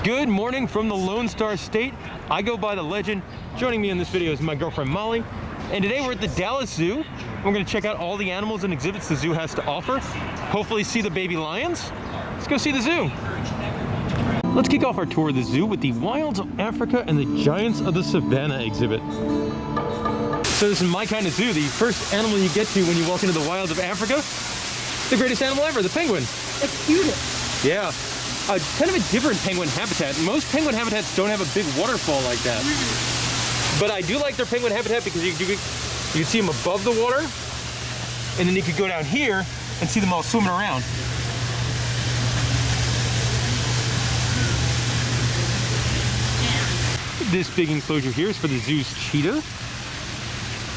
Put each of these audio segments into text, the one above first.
Good morning from the Lone Star State. I go by the legend. Joining me in this video is my girlfriend Molly. And today we're at the Dallas Zoo. We're gonna check out all the animals and exhibits the zoo has to offer. Hopefully see the baby lions. Let's go see the zoo. Let's kick off our tour of the zoo with the Wilds of Africa and the Giants of the Savannah exhibit. So this is my kind of zoo. The first animal you get to when you walk into the wilds of Africa, the greatest animal ever, the penguin. The cutest. Yeah. Kind of a different penguin habitat. Most penguin habitats don't have a big waterfall like that. But I do like their penguin habitat because you can see them above the water, and then you could go down here and see them all swimming around. This big enclosure here is for the zoo's cheetah.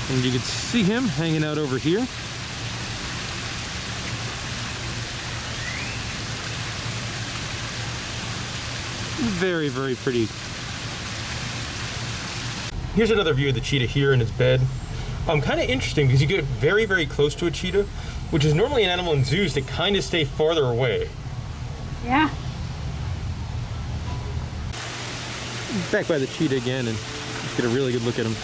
And you can see him hanging out over here. Very, very pretty. Here's another view of the cheetah here in his bed. Kind of interesting because you get very, very close to a cheetah, which is normally an animal in zoos that kind of stay farther away. Yeah. Back by the cheetah again and get a really good look at him.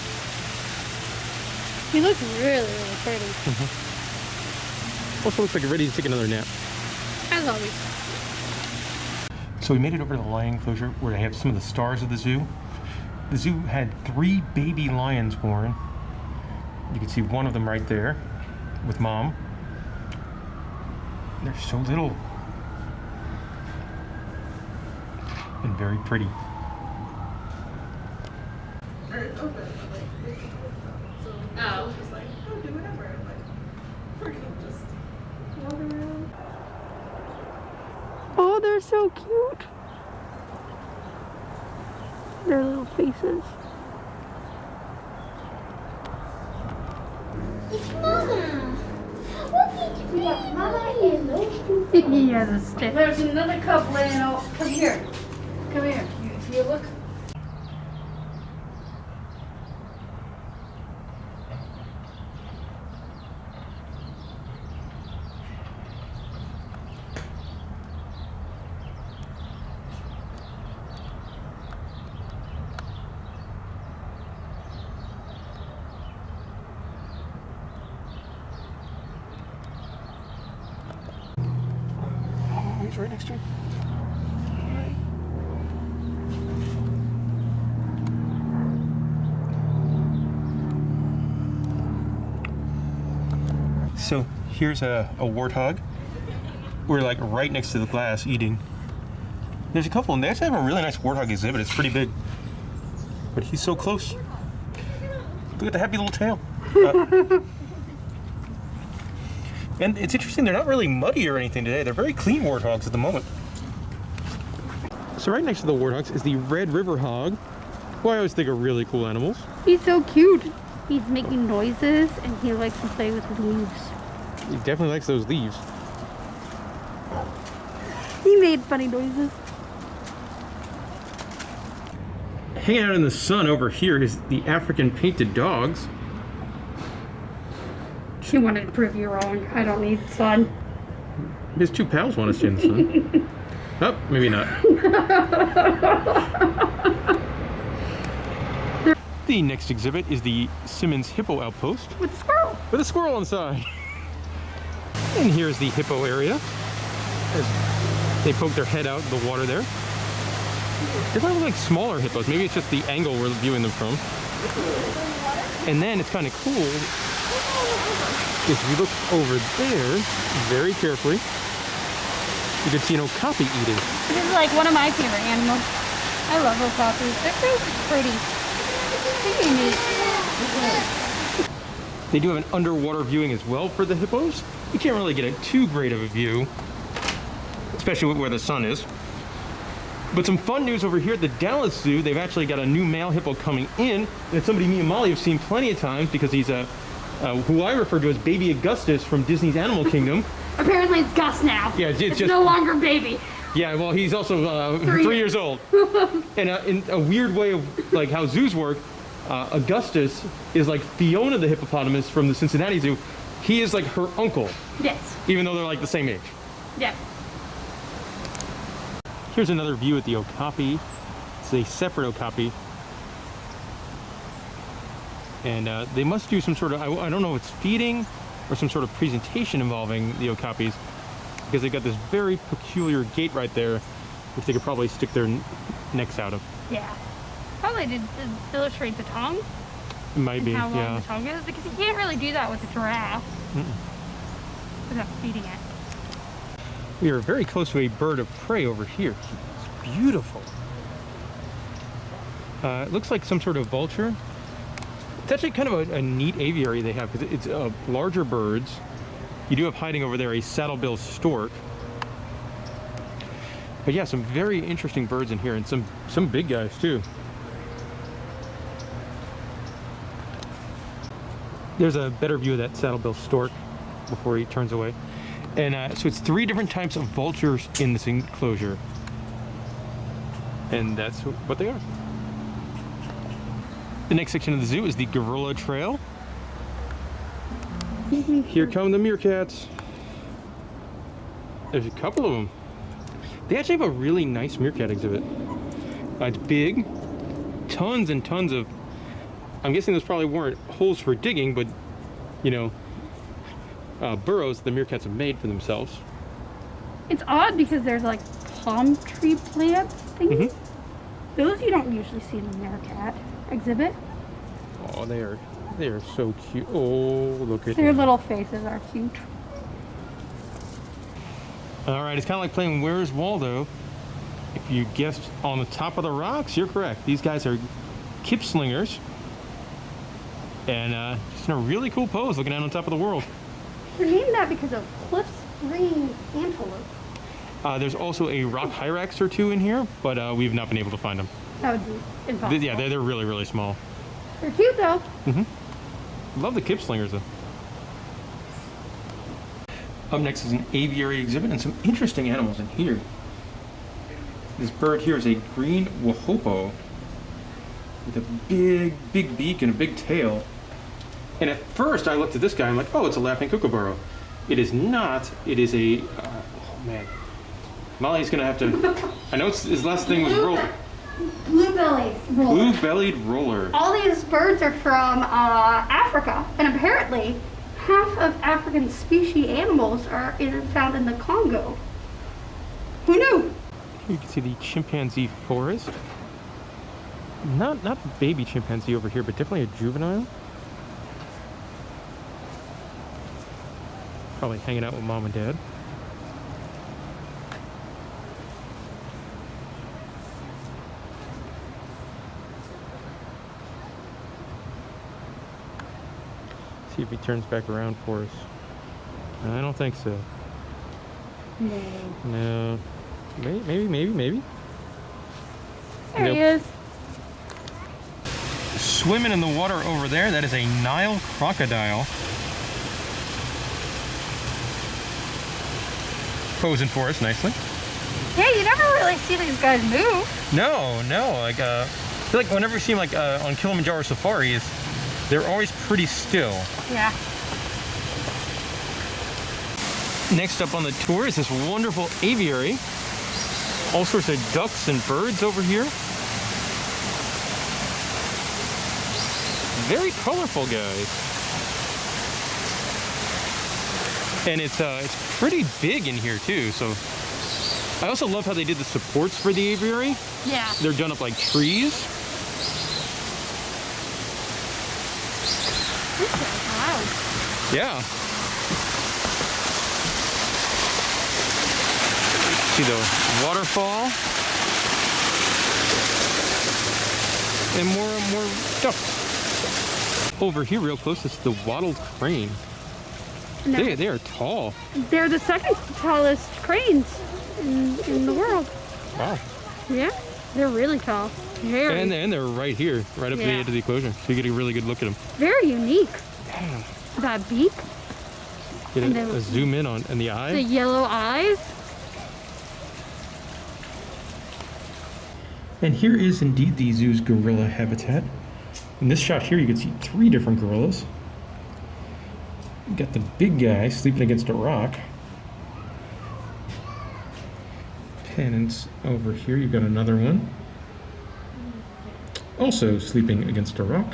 He looks really, really pretty. Also looks like he's ready to take another nap. As always. So we made it over to the lion enclosure where they have some of the stars of the zoo. The zoo had 3 baby lions born. You can see one of them right there with mom. They're so little and very pretty. Oh. She's like, oh, do whatever. I'm like, freaking just walk around. Oh, they're so cute. Their little faces. It's Mama. Look at Mama and those two. He has a stick. There's another cup laying out. Come here. Come here. You look. He's right next to him. So here's a warthog. We're like right next to the glass eating. There's a couple, and they actually have a really nice warthog exhibit. It's pretty big, but he's so close. Look at the happy little tail. And it's interesting, they're not really muddy or anything today. They're very clean warthogs at the moment. So right next to the warthogs is the red river hog, who I always think are really cool animals. He's so cute. He's making noises and he likes to play with leaves. He definitely likes those leaves. He made funny noises. Hanging out in the sun over here is the African painted dogs. She wanted to prove you wrong. I don't need sun. His 2 pals want to stay in the sun. Oh, maybe not. The next exhibit is the Simmons Hippo Outpost. With a squirrel. With a squirrel inside. And here's the hippo area. As they poke their head out of the water there. They kind of look like smaller hippos. Maybe it's just the angle we're viewing them from. And then it's kind of cool. If you look over there, very carefully, you can see an okapi eating. This is like one of my favorite animals. I love okapis. They're so pretty. They're neat. They do have an underwater viewing as well for the hippos. You can't really get too great of a view, especially where the sun is. But some fun news over here at the Dallas Zoo. They've actually got a new male hippo coming in. And it's somebody me and Molly have seen plenty of times because he's who I refer to as Baby Augustus from Disney's Animal Kingdom. Apparently it's Gus now. Yeah, it's just no longer baby. Yeah, well, he's also 3 years old. And in a weird way of like how zoos work, Augustus is like Fiona the hippopotamus from the Cincinnati Zoo. He is like her uncle. Yes. Even though they're like the same age. Yeah. Here's another view at the okapi. It's a separate okapi. And they must do some sort of, I don't know if it's feeding or some sort of presentation involving the okapis, because they've got this very peculiar gait right there, which they could probably stick their necks out of. Yeah. Probably to illustrate the tongue. It might and be, how long yeah. the tongue is, because you can't really do that with a giraffe without feeding it. We are very close to a bird of prey over here. It's beautiful. It looks like some sort of vulture. It's actually kind of a neat aviary they have, because it's larger birds. You do have hiding over there a saddlebill stork. But yeah, some very interesting birds in here, and some big guys too. There's a better view of that saddlebill stork before he turns away. And so it's 3 different types of vultures in this enclosure. And that's what they are. The next section of the zoo is the gorilla trail. Here come the meerkats. There's a couple of them. They actually have a really nice meerkat exhibit. It's big, tons and tons of, I'm guessing those probably weren't holes for digging, but you know, burrows the meerkats have made for themselves. It's odd because there's like palm tree plants things. Those you don't usually see in the meerkat exhibit. Oh, they are so cute. Oh, look at Their them. little faces are cute. All right, it's kind of like playing Where's Waldo. If you guessed on the top of the rocks, you're correct. These guys are kip slingers. And just in a really cool pose looking out on top of the world. They're named that because of Cliff's green antelope. There's also a rock hyrax or 2 in here, but we've not been able to find them. That would be impossible. Yeah, they're really, really small. They're cute though. Love the kip slingers though. Up next is an aviary exhibit and some interesting animals in here. This bird here is a green wahopo with a big beak and a big tail. And at first I looked at this guy, I'm like, oh, it's a laughing kookaburra. It is not. It is a, oh man. Molly's gonna have to, I know his last thing was Blue-bellied roller. Blue-bellied roller. All these birds are from Africa, and apparently half of African species animals are found in the Congo. Who knew? You can see the chimpanzee forest. Not a baby chimpanzee over here, but definitely a juvenile. Probably hanging out with mom and dad. See if he turns back around for us. I don't think so. No. No. Maybe. There he is. Swimming in the water over there, that is a Nile crocodile. Posing for us nicely. Yeah, you never really see these guys move. No, like I feel like whenever we see them like on Kilimanjaro safaris, they're always pretty still. Yeah. Next up on the tour is this wonderful aviary. All sorts of ducks and birds over here. Very colorful, guys. And it's pretty big in here too. So I also love how they did the supports for the aviary. Yeah. They're done up like trees. Wow. Yeah. See the waterfall. And more ducks. Over here real close is the Waddled crane. No. They are tall. They're the second tallest cranes in the world. Wow. Yeah, they're really tall. Very. And they're right here, right up to the Yeah. edge of the enclosure. So you get a really good look at them. Very unique. Yeah. That beak, Get And a then- zoom in on the eye. the yellow eyes. And here is indeed the zoo's gorilla habitat. In this shot here, you can see 3 different gorillas. You got the big guy sleeping against a rock. And it's over here, you've got another one. Also sleeping against a rock.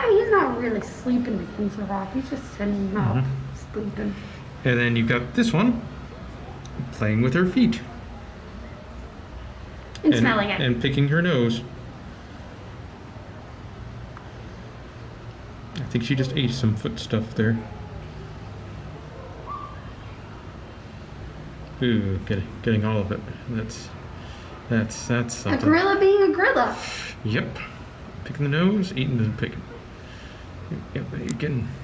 He's not really sleeping against a rock. He's just sitting up, sleeping. And then you've got this one playing with her feet. And smelling it. And picking her nose. I think she just ate some foot stuff there. Ooh, getting all of it. That's something. A gorilla being a gorilla. Yep. Picking the nose, eating the pig. Yep, you're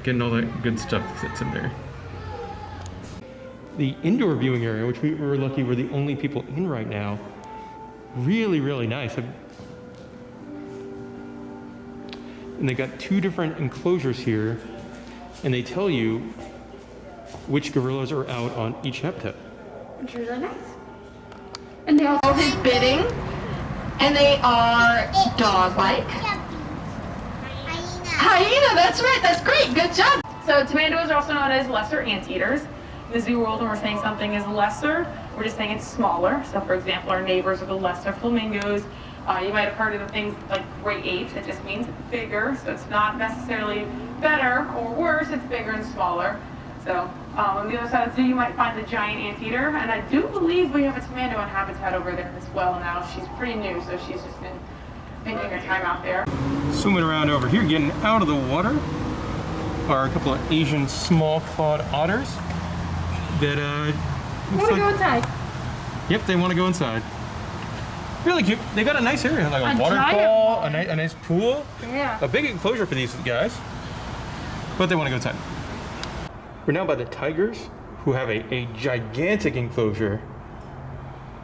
getting all that good stuff that's in there. The indoor viewing area, which we were lucky we're the only people in right now, really, really nice. And they got 2 different enclosures here, and they tell you which gorillas are out on each habitat. Which is really nice. And they also His bidding, and they are dog-like. Hyena, that's right, that's great, good job. So tamanduas are also known as lesser anteaters. In the zoo world, when we're saying something is lesser, we're just saying it's smaller. So for example, our neighbors are the lesser flamingos. You might have heard of the things like gray apes. It just means bigger. So it's not necessarily better or worse, it's bigger and smaller. So on the other side of the zoo, you might find the giant anteater. And I do believe we have a tamandua habitat over there as well now. She's pretty new, so she's just been taking her time out there. Swimming around over here, getting out of the water, are a couple of Asian small-clawed otters that want to go inside. Yep, they want to go inside. Really cute. They got a nice area, like a waterfall, a nice pool. Yeah. A big enclosure for these guys, but they want to go inside. We're now by the tigers, who have a gigantic enclosure,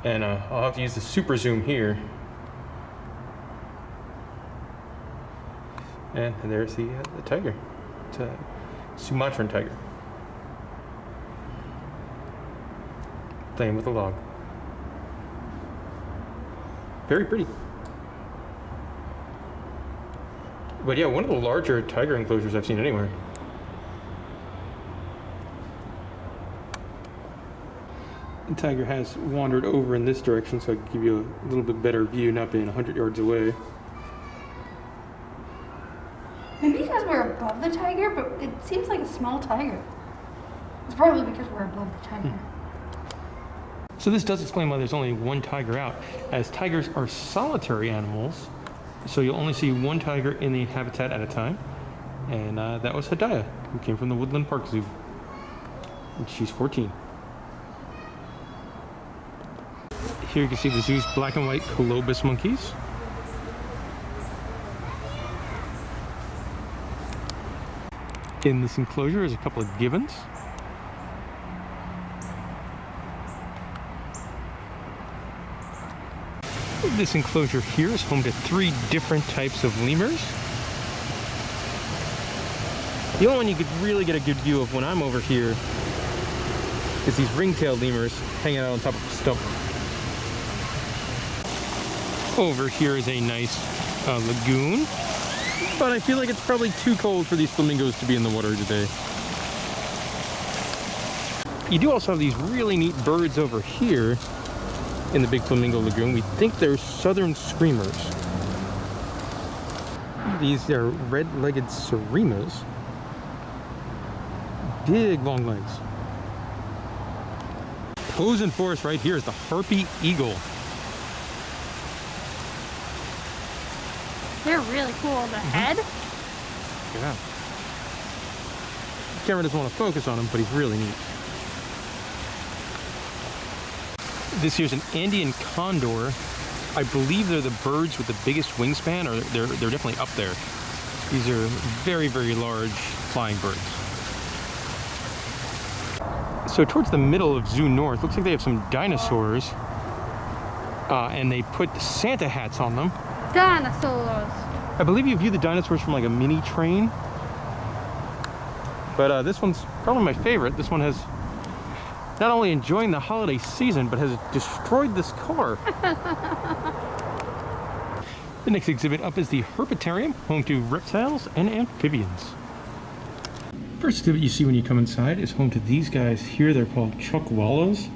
and I'll have to use the super zoom here. And there's the tiger. It's a Sumatran tiger. Playing with a log. Very pretty. But yeah, one of the larger tiger enclosures I've seen anywhere. The tiger has wandered over in this direction, so I can give you a little bit better view, not being 100 yards away. Maybe because we're above the tiger, but it seems like a small tiger. It's probably because we're above the tiger. So this does explain why there's only one tiger out, as tigers are solitary animals, so you'll only see one tiger in the habitat at a time, and that was Hyde, who came from the Woodland Park Zoo, and she's 14. Here you can see the zoo's black and white colobus monkeys. In this enclosure is a couple of gibbons. This enclosure here is home to 3 different types of lemurs. The only one you could really get a good view of when I'm over here is these ring-tailed lemurs hanging out on top of a stump. Over here is a nice lagoon, but I feel like it's probably too cold for these flamingos to be in the water today. You do also have these really neat birds over here in the big flamingo lagoon. We think they're southern screamers. These are red-legged surimas. Big long legs. Posing for us right here is the harpy eagle. They're really cool. The head? Yeah. The camera doesn't want to focus on him, but he's really neat. This here's an Andean condor. I believe they're the birds with the biggest wingspan, or they're definitely up there. These are very, very large flying birds. So towards the middle of Zoo North, looks like they have some dinosaurs, and they put Santa hats on them. Dinosaurs. I believe you view the dinosaurs from like a mini train, but this one's probably my favorite. This one has not only enjoying the holiday season, but has destroyed this car. The next exhibit up is the Herbitarium, home to reptiles and amphibians. First exhibit you see when you come inside is home to these guys here. They're called chuck wallows.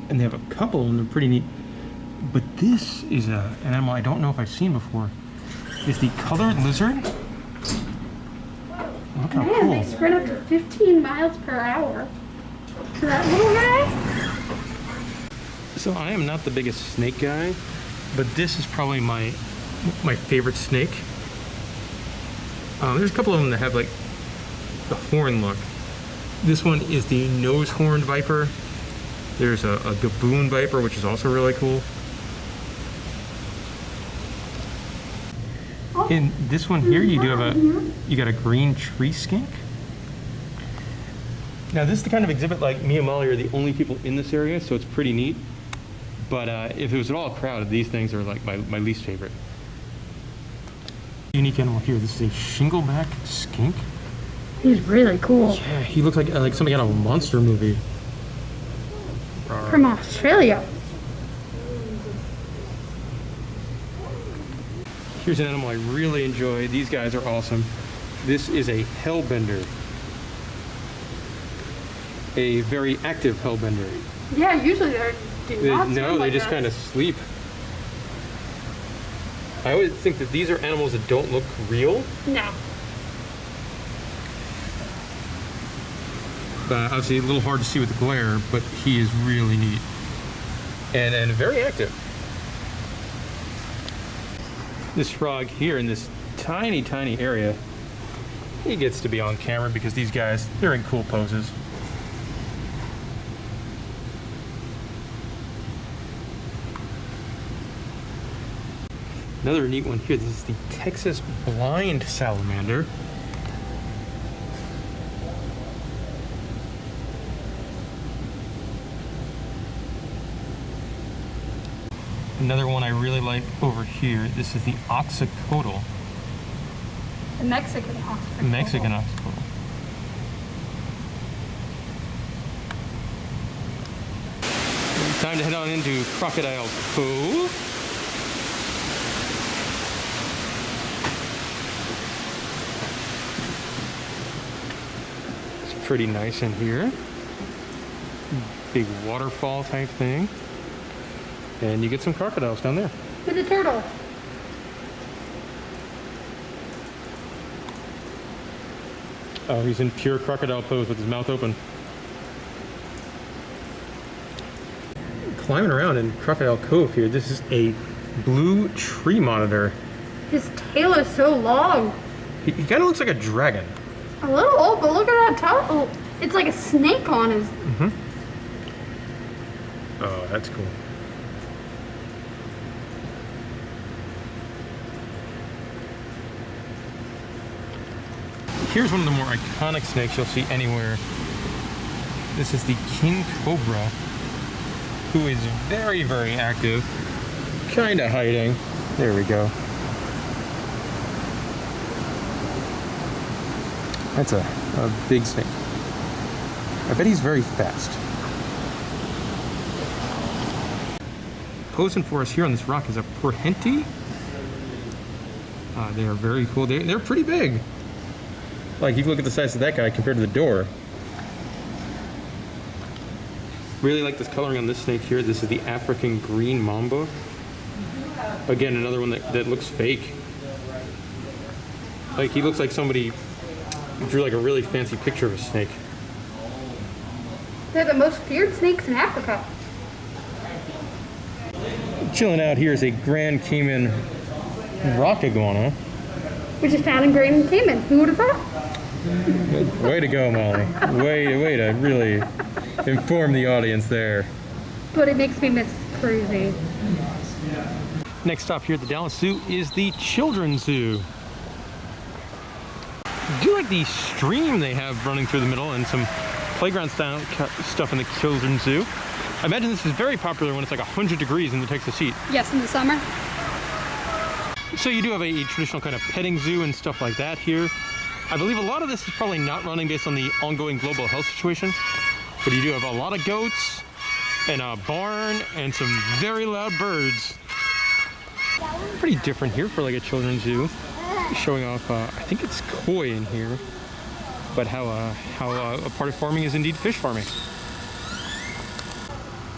and they have a couple, and they're pretty neat. But this is an animal I don't know if I've seen before. It's the colored lizard. Look how Man, cool. they sprint up to 15 miles per hour. To that little guy? So I am not the biggest snake guy, but this is probably my favorite snake. There's a couple of them that have like the horn look. This one is the nose-horned viper. There's a gaboon viper, which is also really cool. In this one here, you do have you got a green tree skink. Now this is the kind of exhibit like me and Molly are the only people in this area, so it's pretty neat. But if it was at all crowded, these things are like my least favorite. Unique animal here. This is a shingleback skink. He's really cool. Yeah, he looks like something out of a monster movie. From Australia. Here's an animal I really enjoy. These guys are awesome. This is a hellbender. A very active hellbender. Yeah, usually they're They just kind of sleep. I always think that these are animals that don't look real. No. Obviously a little hard to see with the glare, but he is really neat. And very active. This frog here in this tiny, tiny area, he gets to be on camera because these guys, they're in cool poses. Another neat one here, this is the Texas blind salamander. Another one I really like over here, this is the oxycodal. The Mexican oxycodal. Mexican oxycodal. Time to head on into Crocodile Cove. It's pretty nice in here. Big waterfall type thing. And you get some crocodiles down there. With a turtle. Oh, he's in pure crocodile pose with his mouth open. Climbing around in Crocodile Cove here, this is a blue tree monitor. His tail is so long. He kind of looks like a dragon. A little old, but look at that toe. Oh, it's like a snake on his. Mm-hmm. Oh, that's cool. Here's one of the more iconic snakes you'll see anywhere. This is the king cobra, who is very, very active, kind of hiding. There we go. That's a big snake. I bet he's very fast. Posing for us here on this rock is a porcupine. They are very cool. They're pretty big. Like, you can look at the size of that guy compared to the door. Really like this coloring on this snake here. This is the African green mamba. Again, another one that looks fake. Like, he looks like somebody drew like a really fancy picture of a snake. They're the most feared snakes in Africa. Chilling out here is a Grand Cayman rock iguana. Which is found in Grand Cayman. Who would have thought? Way to go, Molly. Way to really inform the audience there. But it makes me miss cruising. Next stop here at the Dallas Zoo is the Children's Zoo. I do like the stream they have running through the middle and some playground style stuff in the Children's Zoo. I imagine this is very popular when it's like 100 degrees in the Texas heat. Yes, in the summer. So you do have a traditional kind of petting zoo and stuff like that here. I believe a lot of this is probably not running based on the ongoing global health situation, but you do have a lot of goats and a barn and some very loud birds. Pretty different here for like a children's zoo. Showing off, I think it's koi in here, but how a part of farming is indeed fish farming.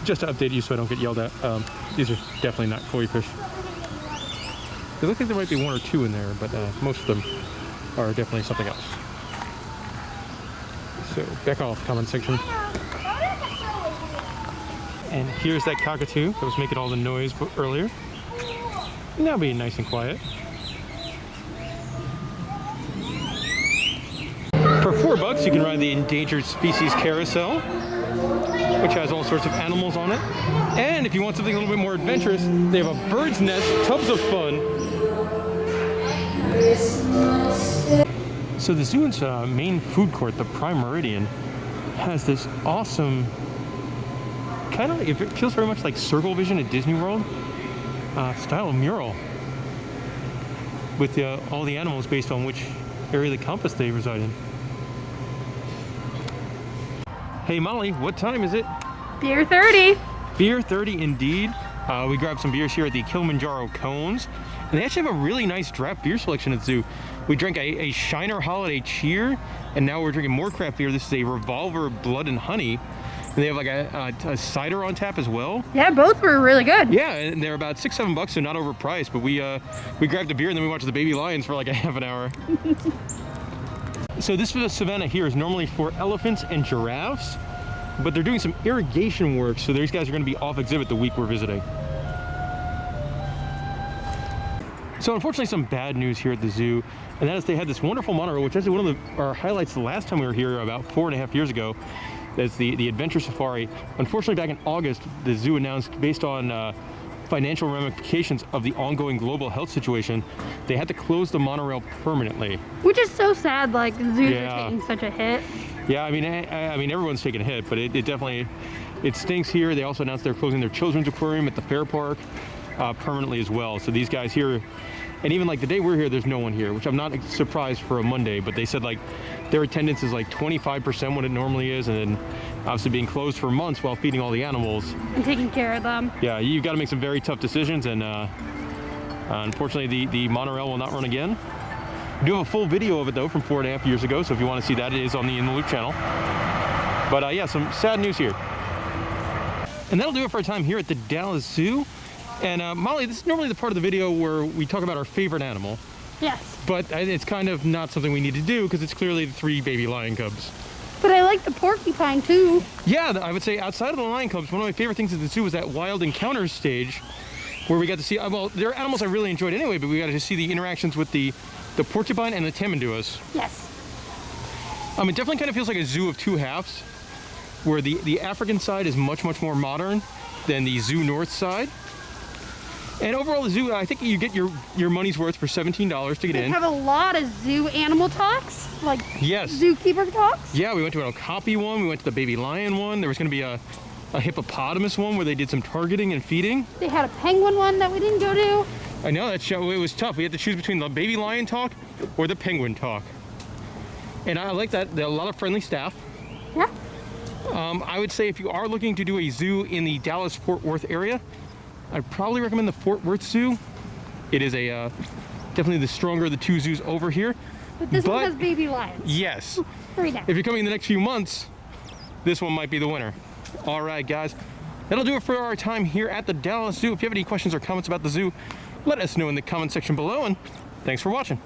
just to update you so I don't get yelled at, these are definitely not koi fish. It looks like there might be one or two in there, but most of them are definitely something else. So back off, comment section. And here's that cockatoo that was making all the noise earlier. Now being nice and quiet. For $4, you can ride the endangered species carousel, which has all sorts of animals on it. And if you want something a little bit more adventurous, they have a bird's nest, tubs of fun. So the zoo's main food court, the Prime Meridian, has this awesome, kind of, it feels very much like Circle Vision at Disney World, style mural with all the animals based on which area of the compass they reside in. Hey Molly, what time is it? Beer 30. Beer 30 indeed. We grabbed some beers here at the Kilimanjaro Cones, and they actually have a really nice draft beer selection at the zoo. We drank a Shiner Holiday Cheer, and now we're drinking more craft beer. This is a Revolver Blood and Honey, and they have like a cider on tap as well. Yeah, both were really good. Yeah, and they're about $6-7, so not overpriced. But we grabbed a beer and then we watched the baby lions for like a half an hour. So this savannah here is normally for elephants and giraffes, but they're doing some irrigation work, so these guys are going to be off exhibit the week we're visiting. So unfortunately some bad news here at the zoo, and that is they had this wonderful monorail, which is one of our highlights the last time we were here about 4.5 years ago. That's the Adventure Safari. Unfortunately back in August, the zoo announced, based on financial ramifications of the ongoing global health situation, they had to close the monorail permanently. Which is so sad, like the zoos Yeah. are taking such a hit. Yeah, I mean everyone's taking a hit, but it definitely, it stinks here. They also announced they're closing their children's aquarium at the fair park permanently as well. So these guys here, and even like the day we're here, there's no one here, which I'm not surprised for a Monday, but they said like their attendance is like 25% what it normally is, and then obviously being closed for months while feeding all the animals. And taking care of them. Yeah, you've got to make some very tough decisions, and unfortunately the monorail will not run again. We do have a full video of it though from 4.5 years ago, so if you want to see that, it is on the In the Loop channel. But yeah, some sad news here. And that'll do it for our time here at the Dallas Zoo. And Molly, this is normally the part of the video where we talk about our favorite animal. Yes. But it's kind of not something we need to do because it's clearly the 3 baby lion cubs. But I like the porcupine too. Yeah, I would say outside of the lion cubs, one of my favorite things at the zoo was that wild encounters stage where we got to see, well, there are animals I really enjoyed anyway, but we got to see the interactions with the porcupine and the tamanduas. Yes. It definitely kind of feels like a zoo of 2 halves, where the African side is much more modern than the zoo north side. And overall, the zoo, I think you get your money's worth for $17 to get They in. have a lot of zoo animal talks, like Yes. zookeeper talks. Yeah, we went to an okapi one, we went to the baby lion one, there was going to be a hippopotamus one where they did some targeting and feeding. They had a penguin one that we didn't go to. I know, that show, it was tough. We had to choose between the baby lion talk or the penguin talk. And I like that, there are a lot of friendly staff. Yeah. I would say if you are looking to do a zoo in the Dallas-Fort Worth area, I'd probably recommend the Fort Worth Zoo. It is a definitely the stronger of the 2 zoos over here. But this one has baby lions. Yes. Right now. If you're coming in the next few months, this one might be the winner. All right, guys. That'll do it for our time here at the Dallas Zoo. If you have any questions or comments about the zoo, let us know in the comment section below, and thanks for watching.